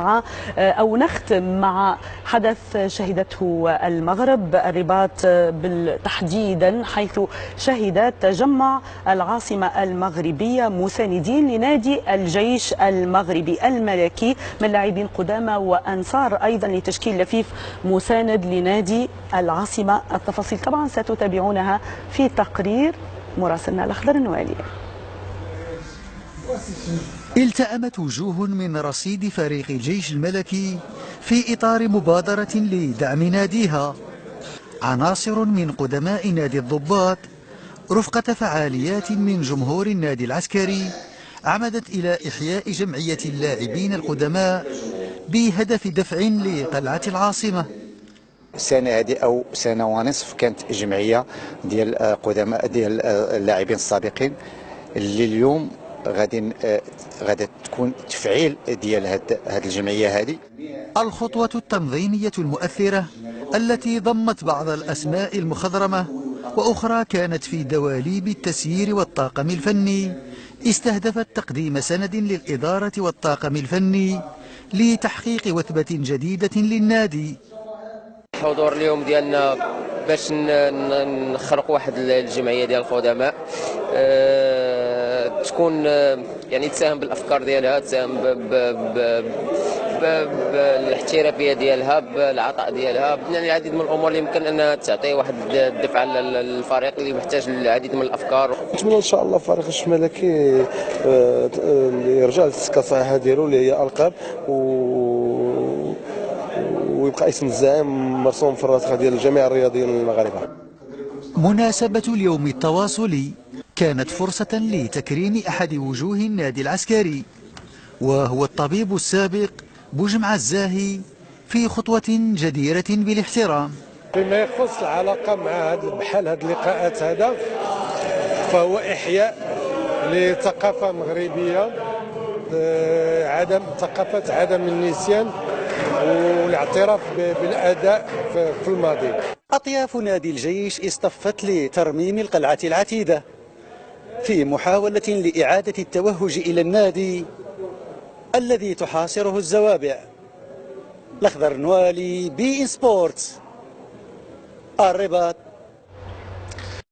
أو نختم مع حدث شهدته المغرب، الرباط تحديدا، حيث شهد تجمع العاصمة المغربية مساندين لنادي الجيش المغربي الملكي من لاعبين قدامى وأنصار أيضا لتشكيل لفيف مساند لنادي العاصمة. التفاصيل طبعا ستتابعونها في تقرير مراسلنا الأخضر النوالي. التأمت وجوه من رصيد فريق الجيش الملكي في إطار مبادرة لدعم ناديها. عناصر من قدماء نادي الضباط رفقة فعاليات من جمهور النادي العسكري عمدت إلى إحياء جمعية اللاعبين القدماء بهدف دفع لقلعة العاصمة. السنة هذه أو سنة ونصف كانت جمعية ديال قدماء ديال اللاعبين السابقين اللي اليوم غادي تكون تفعيل ديال هذه الجمعية هذه. الخطوة التنظيمية المؤثرة التي ضمت بعض الأسماء المخضرمة وأخرى كانت في دواليب التسيير والطاقم الفني استهدفت تقديم سند للإدارة والطاقم الفني لتحقيق وثبة جديدة للنادي. الحضور اليوم ديالنا باش نخرق واحد الجمعية ديال القدماء تكون يعني تساهم بالافكار ديالها، تساهم بالاحترافيه ديالها، بالعطاء ديالها، يعني العديد من الامور اللي يمكن انها تعطي واحد الدفعه للفريق اللي محتاج العديد من الافكار. نتمنى ان شاء الله فريق الجيش الملكي يرجع للكفاءه ديالو اللي هي القاب ويبقى اسم الزعيم مرسوم في الراسخه ديال جميع الرياضيين المغاربه. مناسبة اليوم التواصلي كانت فرصة لتكريم أحد وجوه النادي العسكري وهو الطبيب السابق بوجمع الزاهي في خطوة جديرة بالاحترام. فيما يخص العلاقة مع بحال هذه اللقاءات هذا فهو إحياء لثقافة مغربية، ثقافة عدم النسيان والاعتراف بالأداء في الماضي. أطياف نادي الجيش اصطفت لترميم القلعة العتيدة في محاولة لإعادة التوهج إلى النادي الذي تحاصره الزوابع. الأخضر نوالي، بي إن سبورتس، الرباط.